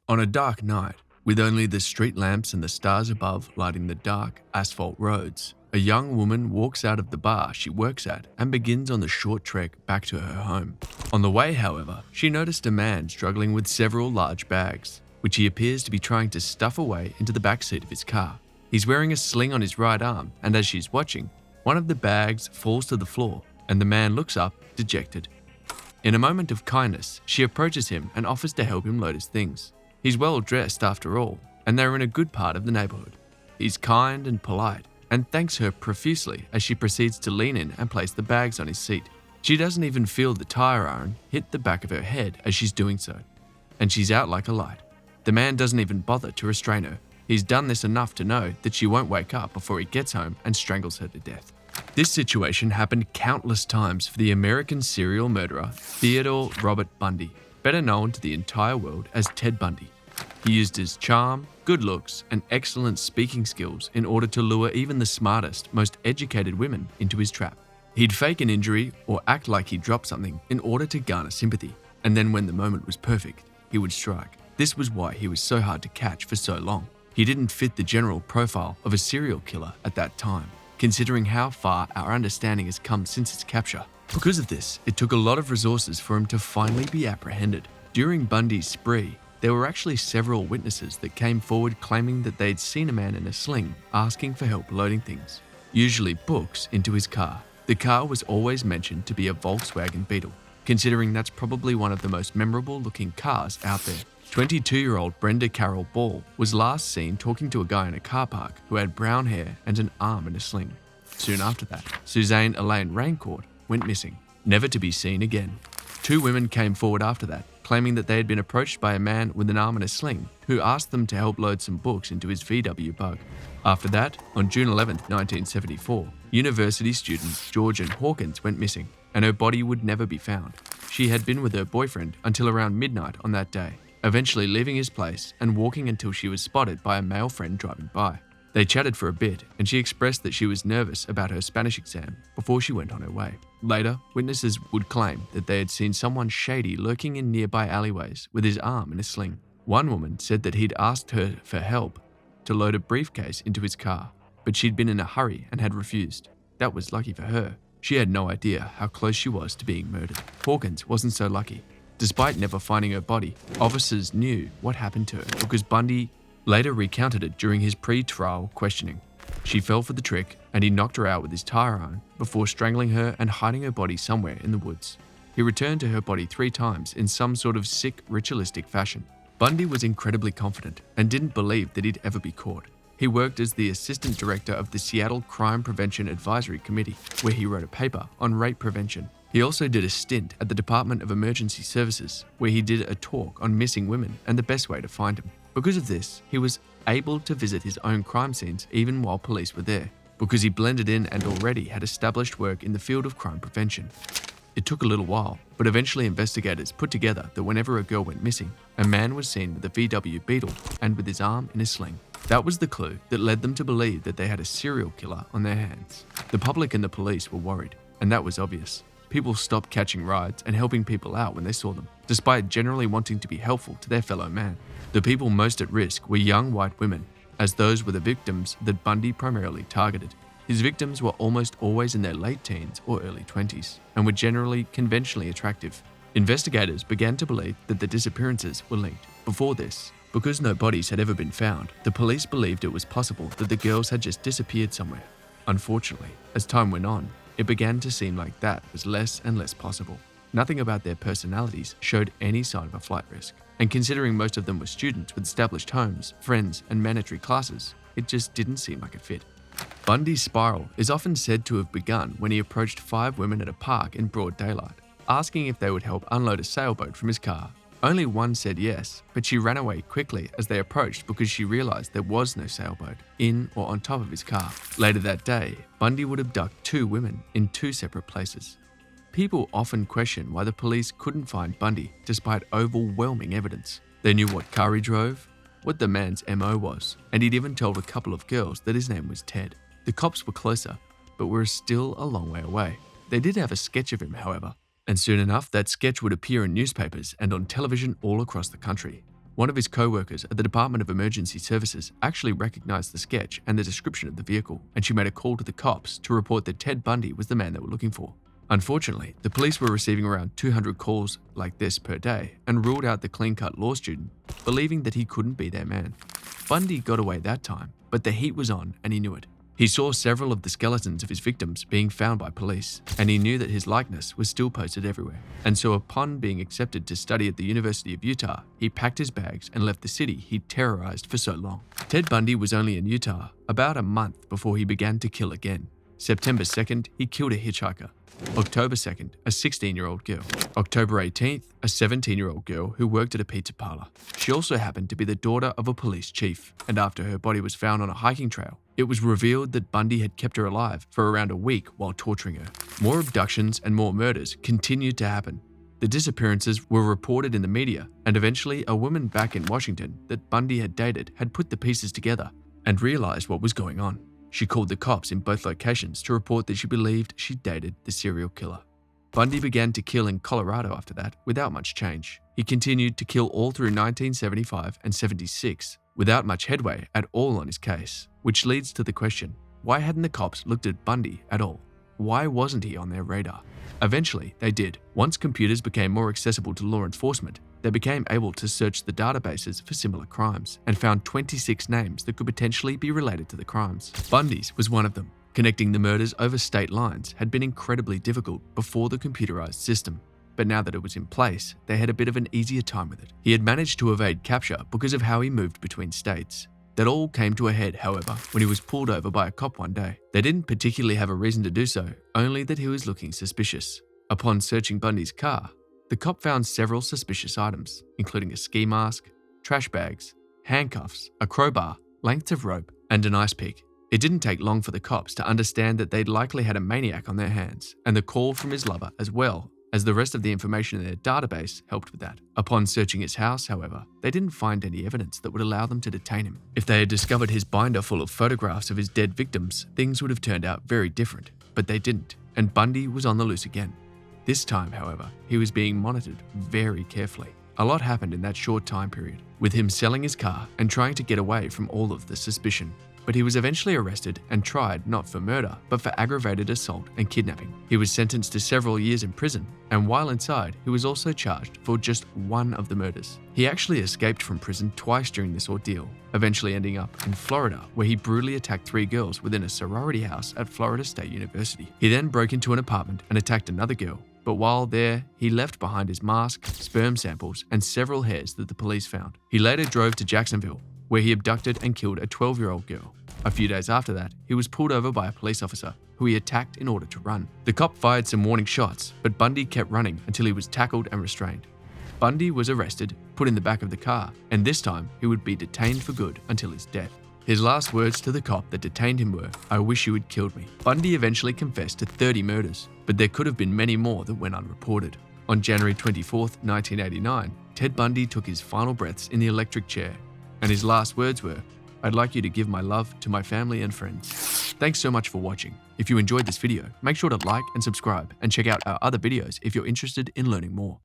On a dark night, with only the street lamps and the stars above lighting the dark asphalt roads, a young woman walks out of the bar she works at and begins on the short trek back to her home. On the way, however, she noticed a man struggling with several large bags, which he appears to be trying to stuff away into the backseat of his car. He's wearing a sling on his right arm, and as she's watching, one of the bags falls to the floor, and the man looks up, dejected. In a moment of kindness, she approaches him and offers to help him load his things. He's well dressed after all, and they're in a good part of the neighborhood. He's kind and polite, and thanks her profusely as she proceeds to lean in and place the bags on his seat. She doesn't even feel the tire iron hit the back of her head as she's doing so, and she's out like a light. The man doesn't even bother to restrain her. He's done this enough to know that she won't wake up before he gets home and strangles her to death. This situation happened countless times for the American serial murderer Theodore Robert Bundy, better known to the entire world as Ted Bundy. He used his charm, good looks, and excellent speaking skills in order to lure even the smartest, most educated women into his trap. He'd fake an injury or act like he dropped something in order to garner sympathy, and then when the moment was perfect, he would strike. This was why he was so hard to catch for so long. He didn't fit the general profile of a serial killer at that time, considering how far our understanding has come since its capture. Because of this, it took a lot of resources for him to finally be apprehended. During Bundy's spree, there were actually several witnesses that came forward claiming that they'd seen a man in a sling asking for help loading things, usually books, into his car. The car was always mentioned to be a Volkswagen Beetle, considering that's probably one of the most memorable looking cars out there. 22-year-old Brenda Carol Ball was last seen talking to a guy in a car park who had brown hair and an arm in a sling. Soon after that, Suzanne Elaine Raincourt went missing, never to be seen again. 2 women came forward after that, claiming that they had been approached by a man with an arm in a sling who asked them to help load some books into his VW Bug. After that, on June 11, 1974, university student Georgian Hawkins went missing, and her body would never be found. She had been with her boyfriend until around midnight on that day, eventually leaving his place and walking until she was spotted by a male friend driving by. They chatted for a bit, and she expressed that she was nervous about her Spanish exam before she went on her way. Later, witnesses would claim that they had seen someone shady lurking in nearby alleyways with his arm in a sling. One woman said that he'd asked her for help to load a briefcase into his car, but she'd been in a hurry and had refused. That was lucky for her. She had no idea how close she was to being murdered. Hawkins wasn't so lucky. Despite never finding her body, officers knew what happened to her because Bundy later recounted it during his pre-trial questioning. She fell for the trick and he knocked her out with his tire iron before strangling her and hiding her body somewhere in the woods. He returned to her body 3 times in some sort of sick, ritualistic fashion. Bundy was incredibly confident and didn't believe that he'd ever be caught. He worked as the assistant director of the Seattle Crime Prevention Advisory Committee, where he wrote a paper on rape prevention. He also did a stint at the Department of Emergency Services, where he did a talk on missing women and the best way to find them. Because of this, he was able to visit his own crime scenes even while police were there, because he blended in and already had established work in the field of crime prevention. It took a little while, but eventually investigators put together that whenever a girl went missing, a man was seen with a VW Beetle and with his arm in a sling. That was the clue that led them to believe that they had a serial killer on their hands. The public and the police were worried, and that was obvious. People stopped catching rides and helping people out when they saw them, despite generally wanting to be helpful to their fellow man. The people most at risk were young white women, as those were the victims that Bundy primarily targeted. His victims were almost always in their late teens or early 20s, and were generally conventionally attractive. Investigators began to believe that the disappearances were linked. Before this, because no bodies had ever been found, the police believed it was possible that the girls had just disappeared somewhere. Unfortunately, as time went on, it began to seem like that was less and less possible. Nothing about their personalities showed any sign of a flight risk, and considering most of them were students with established homes, friends, and mandatory classes, it just didn't seem like it fit. Bundy's spiral is often said to have begun when he approached 5 women at a park in broad daylight, asking if they would help unload a sailboat from his car. Only one said yes, but she ran away quickly as they approached because she realized there was no sailboat in or on top of his car. Later that day, Bundy would abduct 2 women in 2 separate places. People often question why the police couldn't find Bundy despite overwhelming evidence. They knew what car he drove, what the man's MO was, and he'd even told a couple of girls that his name was Ted. The cops were closer, but were still a long way away. They did have a sketch of him, however, and soon enough that sketch would appear in newspapers and on television all across the country. One of his co-workers at the Department of Emergency Services actually recognized the sketch and the description of the vehicle, and she made a call to the cops to report that Ted Bundy was the man they were looking for. Unfortunately, the police were receiving around 200 calls like this per day and ruled out the clean-cut law student, believing that he couldn't be their man. Bundy got away that time, but the heat was on and he knew it. He saw several of the skeletons of his victims being found by police, and he knew that his likeness was still posted everywhere. And so upon being accepted to study at the University of Utah, he packed his bags and left the city he'd terrorized for so long. Ted Bundy was only in Utah about a month before he began to kill again. September 2nd, he killed a hitchhiker. October 2nd, a 16-year-old girl. October 18th, a 17-year-old girl who worked at a pizza parlor. She also happened to be the daughter of a police chief, and after her body was found on a hiking trail, it was revealed that Bundy had kept her alive for around a week while torturing her. More abductions and more murders continued to happen. The disappearances were reported in the media, and eventually a woman back in Washington that Bundy had dated had put the pieces together and realized what was going on. She called the cops in both locations to report that she believed she dated the serial killer. Bundy began to kill in Colorado after that without much change. He continued to kill all through 1975 and 76 without much headway at all on his case, which leads to the question, why hadn't the cops looked at Bundy at all? Why wasn't he on their radar? Eventually, they did. Once computers became more accessible to law enforcement, they became able to search the databases for similar crimes and found 26 names that could potentially be related to the crimes. Bundy's was one of them. Connecting the murders over state lines had been incredibly difficult before the computerized system, but now that it was in place, they had a bit of an easier time with it. He had managed to evade capture because of how he moved between states. That all came to a head, however, when he was pulled over by a cop one day. They didn't particularly have a reason to do so, only that he was looking suspicious. Upon searching Bundy's car, the cop found several suspicious items, including a ski mask, trash bags, handcuffs, a crowbar, lengths of rope, and an ice pick. It didn't take long for the cops to understand that they'd likely had a maniac on their hands, and the call from his lover as well as the rest of the information in their database helped with that. Upon searching his house, however, they didn't find any evidence that would allow them to detain him. If they had discovered his binder full of photographs of his dead victims, things would have turned out very different, but they didn't, and Bundy was on the loose again. This time, however, he was being monitored very carefully. A lot happened in that short time period, with him selling his car and trying to get away from all of the suspicion. But he was eventually arrested and tried not for murder, but for aggravated assault and kidnapping. He was sentenced to several years in prison, and while inside, he was also charged for just one of the murders. He actually escaped from prison twice during this ordeal, eventually ending up in Florida, where he brutally attacked 3 girls within a sorority house at Florida State University. He then broke into an apartment and attacked another girl, but while there, he left behind his mask, sperm samples, and several hairs that the police found. He later drove to Jacksonville, where he abducted and killed a 12-year-old girl. A few days after that, he was pulled over by a police officer, who he attacked in order to run. The cop fired some warning shots, but Bundy kept running until he was tackled and restrained. Bundy was arrested, put in the back of the car, and this time he would be detained for good until his death. His last words to the cop that detained him were, "I wish you had killed me." Bundy eventually confessed to 30 murders, but there could have been many more that went unreported. On January 24th, 1989, Ted Bundy took his final breaths in the electric chair, and his last words were, "I'd like you to give my love to my family and friends." Thanks so much for watching. If you enjoyed this video, make sure to like and subscribe and check out our other videos if you're interested in learning more.